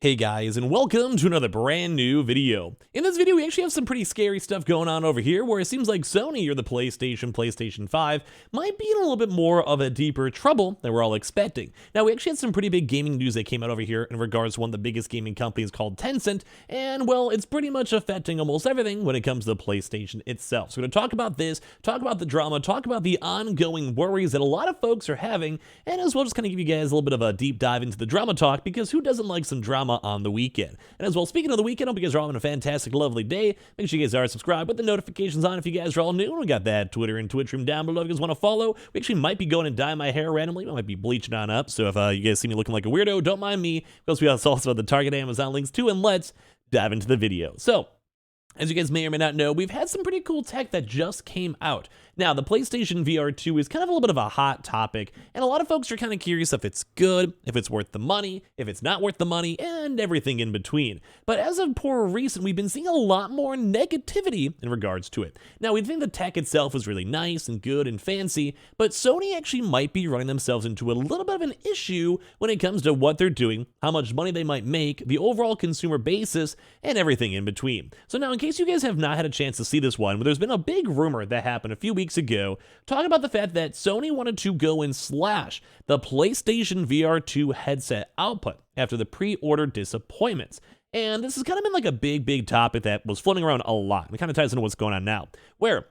Hey guys, and welcome to another brand new video. In this video, we actually have some pretty scary stuff going on over here, where it seems like Sony or the PlayStation 5 might be in a little bit more of a deeper trouble than we're all expecting. Now, we actually had some pretty big gaming news that came out over here in regards to one of the biggest gaming companies called Tencent, and well, it's pretty much affecting almost everything when it comes to the PlayStation itself. So we're going to talk about this, talk about the drama, talk about the ongoing worries that a lot of folks are having, and as well just kind of give you guys a little bit of a deep dive into the drama talk, because who doesn't like some drama on the weekend? And as well, speaking of the weekend, I hope you guys are all having a fantastic, lovely day. Make sure you guys are subscribed with the notifications on if you guys are all new. We got that Twitter and Twitch room down below if you guys want to follow. We actually might be going and dyeing my hair randomly. I might be bleaching on up, so if you guys see me looking like a weirdo, don't mind me, because we also have the Target Amazon links too, and let's dive into the video. So, as you guys may or may not know, we've had some pretty cool tech that just came out. Now, the PlayStation VR2 is kind of a little bit of a hot topic, and a lot of folks are kind of curious if it's good, if it's worth the money, if it's not worth the money, and everything in between. But as of poor recent, we've been seeing a lot more negativity in regards to it. Now, we'd think the tech itself was really nice and good and fancy, but Sony actually might be running themselves into a little bit of an issue when it comes to what they're doing, how much money they might make, the overall consumer basis, and everything in between. So now, in case you guys have not had a chance to see this one, there's been a big rumor that happened a few weeks ago talking about the fact that Sony wanted to go and slash the PlayStation VR2 headset output after the pre-order disappointments. And this has kind of been like a big topic that was floating around a lot. It kind of ties into what's going on now, where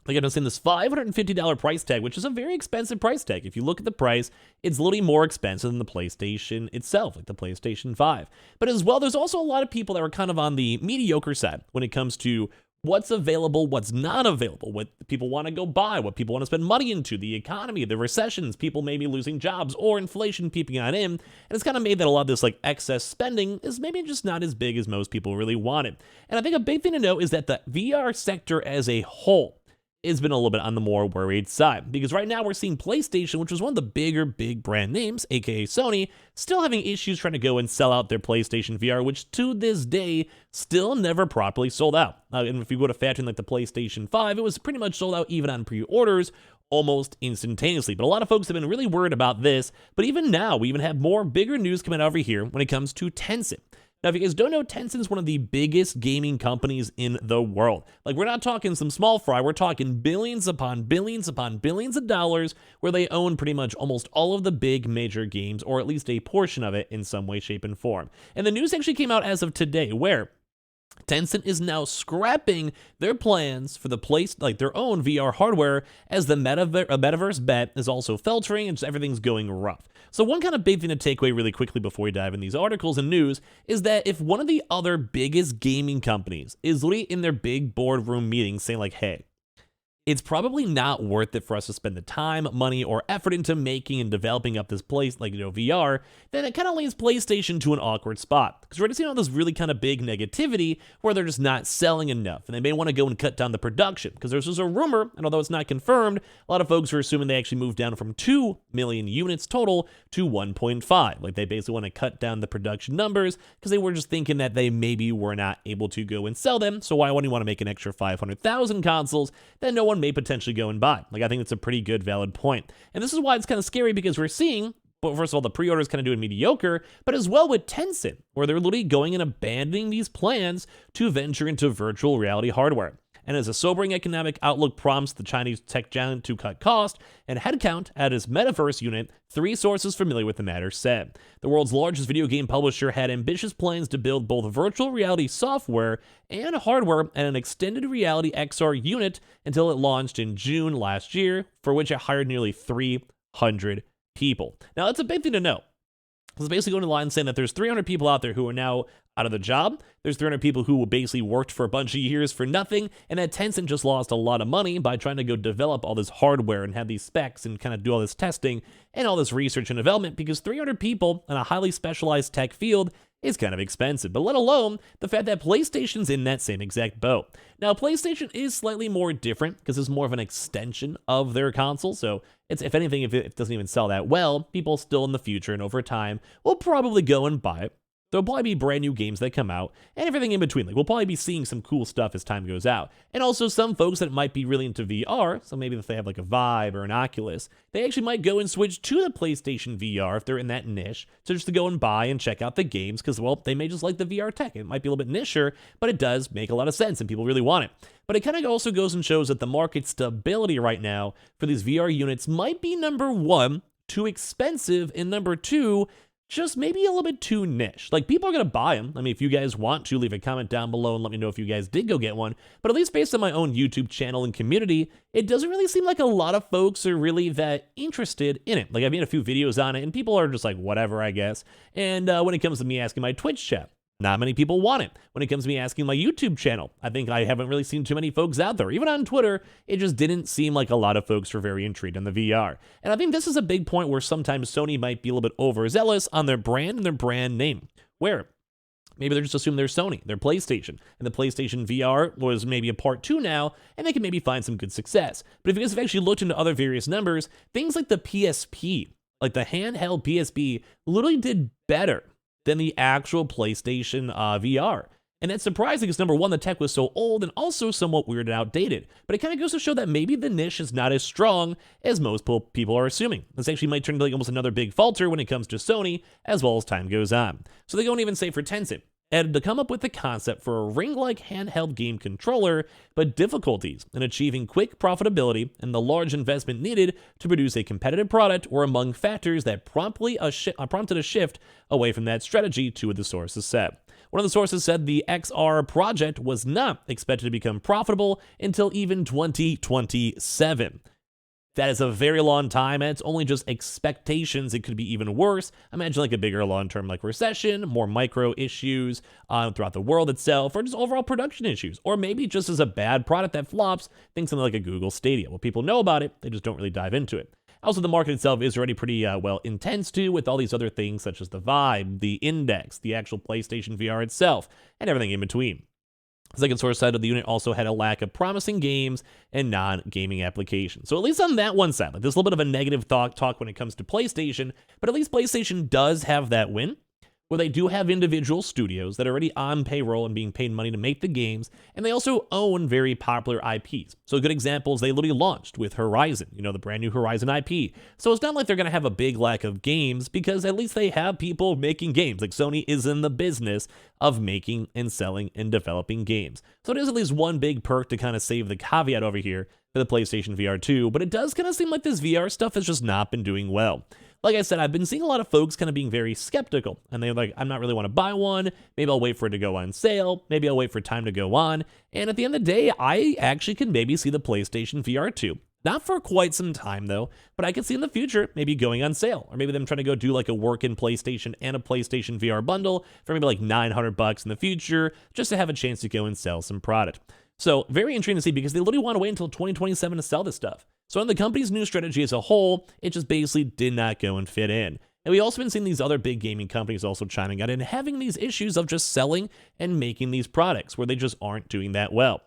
like I've seen this $550 price tag, which is a very expensive price tag. If you look at the price, it's literally more expensive than the PlayStation itself, like the PlayStation 5. But as well, there's also a lot of people that are kind of on the mediocre side when it comes to what's available, what's not available, what people want to go buy, what people want to spend money into, the economy, the recessions, people maybe losing jobs, or inflation peeping on in. And it's kind of made that a lot of this like excess spending is maybe just not as big as most people really wanted. And I think a big thing to note is that the VR sector as a whole has been a little bit on the more worried side, because right now we're seeing PlayStation, which was one of the big brand names, aka Sony, still having issues trying to go and sell out their PlayStation VR, which to this day still never properly sold out. And if you go to factoring like the PlayStation 5, it was pretty much sold out even on pre-orders almost instantaneously. But a lot of folks have been really worried about this, but even now we even have more bigger news coming out over here when it comes to Tencent. Now, if you guys don't know, Tencent is one of the biggest gaming companies in the world. Like, we're not talking some small fry, we're talking billions upon billions upon billions of dollars, where they own pretty much almost all of the big major games, or at least a portion of it in some way, shape, and form. And the news actually came out as of today, where Tencent is now scrapping their plans for the their own VR hardware, as the metaverse bet is also faltering and just everything's going rough. So one kind of big thing to take away really quickly before we dive in these articles and news is that if one of the other biggest gaming companies is literally in their big boardroom meetings saying like, hey, it's probably not worth it for us to spend the time, money, or effort into making and developing up this place, like, VR, then it kind of leaves PlayStation to an awkward spot. Because we're already seeing all this really kind of big negativity where they're just not selling enough, and they may want to go and cut down the production. Because there's just a rumor, and although it's not confirmed, a lot of folks are assuming they actually moved down from 2 million units total to 1.5. Like, they basically want to cut down the production numbers because they were just thinking that they maybe were not able to go and sell them. So why would you want to make an extra 500,000 consoles that no one may potentially go and buy? Like, I think it's a pretty good, valid point. And this is why it's kind of scary, because we're seeing, but first of all, the pre-orders kind of doing mediocre, but as well with Tencent, where they're literally going and abandoning these plans to venture into virtual reality hardware. And as a sobering economic outlook prompts the Chinese tech giant to cut cost and headcount at its metaverse unit, 3 sources familiar with the matter said. The world's largest video game publisher had ambitious plans to build both virtual reality software and hardware at an extended reality XR unit until it launched in June last year, for which it hired nearly 300 people. Now, that's a big thing to know. It's basically going to the line saying that there's 300 people out there who are now out of the job. There's 300 people who basically worked for a bunch of years for nothing, and that Tencent just lost a lot of money by trying to go develop all this hardware and have these specs and kind of do all this testing and all this research and development, because 300 people in a highly specialized tech field is kind of expensive, but let alone the fact that PlayStation's in that same exact boat. Now, PlayStation is slightly more different because it's more of an extension of their console, so it's, if anything, if it doesn't even sell that well, people still in the future and over time will probably go and buy it. there'll probably be brand new games that come out and everything in between. Like, we'll probably be seeing some cool stuff as time goes out. And also some folks that might be really into VR, so maybe if they have like a Vive or an Oculus, they actually might go and switch to the PlayStation VR if they're in that niche, so just to go and buy and check out the games, because, well, they may just like the VR tech. It might be a little bit nicher, but it does make a lot of sense and people really want it. But it kind of also goes and shows that the market stability right now for these VR units might be, number one, too expensive, and number two, just maybe a little bit too niche. Like, people are going to buy them. I mean, if you guys want to, leave a comment down below and let me know if you guys did go get one. But at least based on my own YouTube channel and community, it doesn't really seem like a lot of folks are really that interested in it. Like, I've made a few videos on it, and people are just like, whatever, I guess. And when it comes to me asking my Twitch chat, not many people want it. When it comes to me asking my YouTube channel, I think I haven't really seen too many folks out there. Even on Twitter, it just didn't seem like a lot of folks were very intrigued in the VR. And I think this is a big point where sometimes Sony might be a little bit overzealous on their brand and their brand name. Where maybe they're just assuming they're Sony, they're PlayStation, and the PlayStation VR was maybe a part 2 now, and they can maybe find some good success. But if you guys have actually looked into other various numbers, things like the PSP, like the handheld PSP, literally did better than the actual PlayStation VR. And that's surprising because, number one, the tech was so old and also somewhat weird and outdated. But it kind of goes to show that maybe the niche is not as strong as most people are assuming. This actually might turn into like almost another big falter when it comes to Sony as well as time goes on. So they don't even say for Tencent had to come up with the concept for a ring-like handheld game controller, but difficulties in achieving quick profitability and the large investment needed to produce a competitive product were among factors that prompted a shift away from that strategy, two of the sources said. One of the sources said the XR project was not expected to become profitable until even 2027. That is a very long time, and it's only just expectations. It could be even worse. Imagine like a bigger long-term like recession, more micro issues throughout the world itself, or just overall production issues. Or maybe just as a bad product that flops, think something like a Google Stadia. Well, people know about it, they just don't really dive into it. Also, the market itself is already pretty well intense too, with all these other things such as the Vibe, the Index, the actual PlayStation VR itself, and everything in between. The second source said the unit also had a lack of promising games and non-gaming applications. So at least on that one side, like there's a little bit of a negative talk when it comes to PlayStation, but at least PlayStation does have that win, where they do have individual studios that are already on payroll and being paid money to make the games, and they also own very popular IPs. So a good example is they literally launched with Horizon, the brand new Horizon IP. So it's not like they're going to have a big lack of games, because at least they have people making games. Like, Sony is in the business of making and selling and developing games. So it is at least one big perk to kind of save the caveat over here for the PlayStation VR2, but it does kind of seem like this VR stuff has just not been doing well. Like I said, I've been seeing a lot of folks kind of being very skeptical, and they're like, I'm not really want to buy one. Maybe I'll wait for it to go on sale. Maybe I'll wait for time to go on. And at the end of the day, I actually can maybe see the PlayStation VR2. Not for quite some time though, but I could see in the future maybe going on sale, or maybe them trying to go do like a work-in PlayStation and a PlayStation VR bundle for maybe like $900 in the future, just to have a chance to go and sell some product. So very intriguing to see, because they literally want to wait until 2027 to sell this stuff. So in the company's new strategy as a whole, it just basically did not go and fit in. And we also been seeing these other big gaming companies also chiming out and having these issues of just selling and making these products where they just aren't doing that well.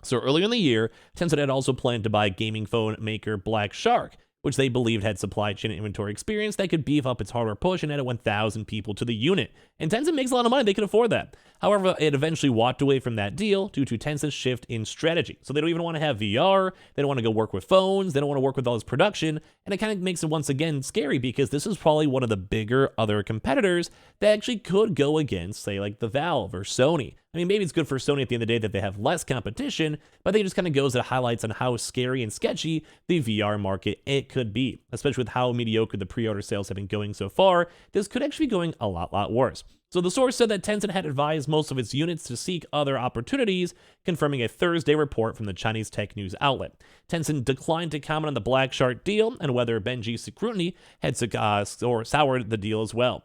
So earlier in the year, Tencent had also planned to buy gaming phone maker Black Shark, which they believed had supply chain and inventory experience that could beef up its hardware push and add 1,000 people to the unit. And Tencent makes a lot of money, they can afford that. However, it eventually walked away from that deal due to Tencent's shift in strategy. So they don't even want to have VR, they don't want to go work with phones, they don't want to work with all this production, and it kind of makes it once again scary, because this is probably one of the bigger other competitors that actually could go against, say, like the Valve or Sony. I mean, maybe it's good for Sony at the end of the day that they have less competition, but I think it just kind of goes to highlights on how scary and sketchy the VR market it could be, especially with how mediocre the pre-order sales have been going so far. This could actually be going a lot worse. So the source said that Tencent had advised most of its units to seek other opportunities, confirming a Thursday report from the Chinese tech news outlet. Tencent declined to comment on the Black Shark deal and whether Benji's scrutiny had soured the deal as well.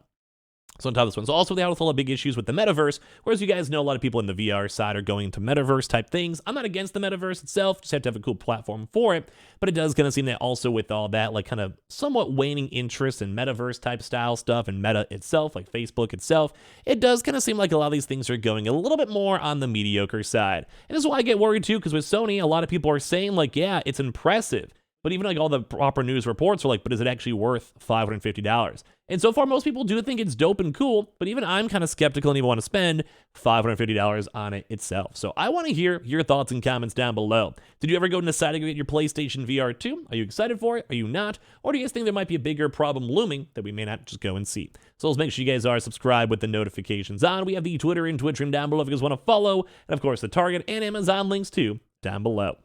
So on top of this one, so also they had a lot of big issues with the metaverse, whereas you guys know a lot of people in the VR side are going to metaverse type things. I'm not against the metaverse itself, just have to have a cool platform for it, but it does kind of seem that also with all that, like kind of somewhat waning interest in metaverse type style stuff and Meta itself, like Facebook itself, it does kind of seem like a lot of these things are going a little bit more on the mediocre side. And this is why I get worried too, because with Sony, a lot of people are saying like, yeah, it's impressive But even like all the proper news reports are like, but is it actually worth $550? And so far, most people do think it's dope and cool, but even I'm kind of skeptical and even want to spend $550 on it itself. So I want to hear your thoughts and comments down below. Did you ever go and decide to get your PlayStation VR2? Are you excited for it? Are you not? Or do you guys think there might be a bigger problem looming that we may not just go and see? So let's make sure you guys are subscribed with the notifications on. We have the Twitter and Twitch stream down below if you guys want to follow. And of course, the Target and Amazon links too down below.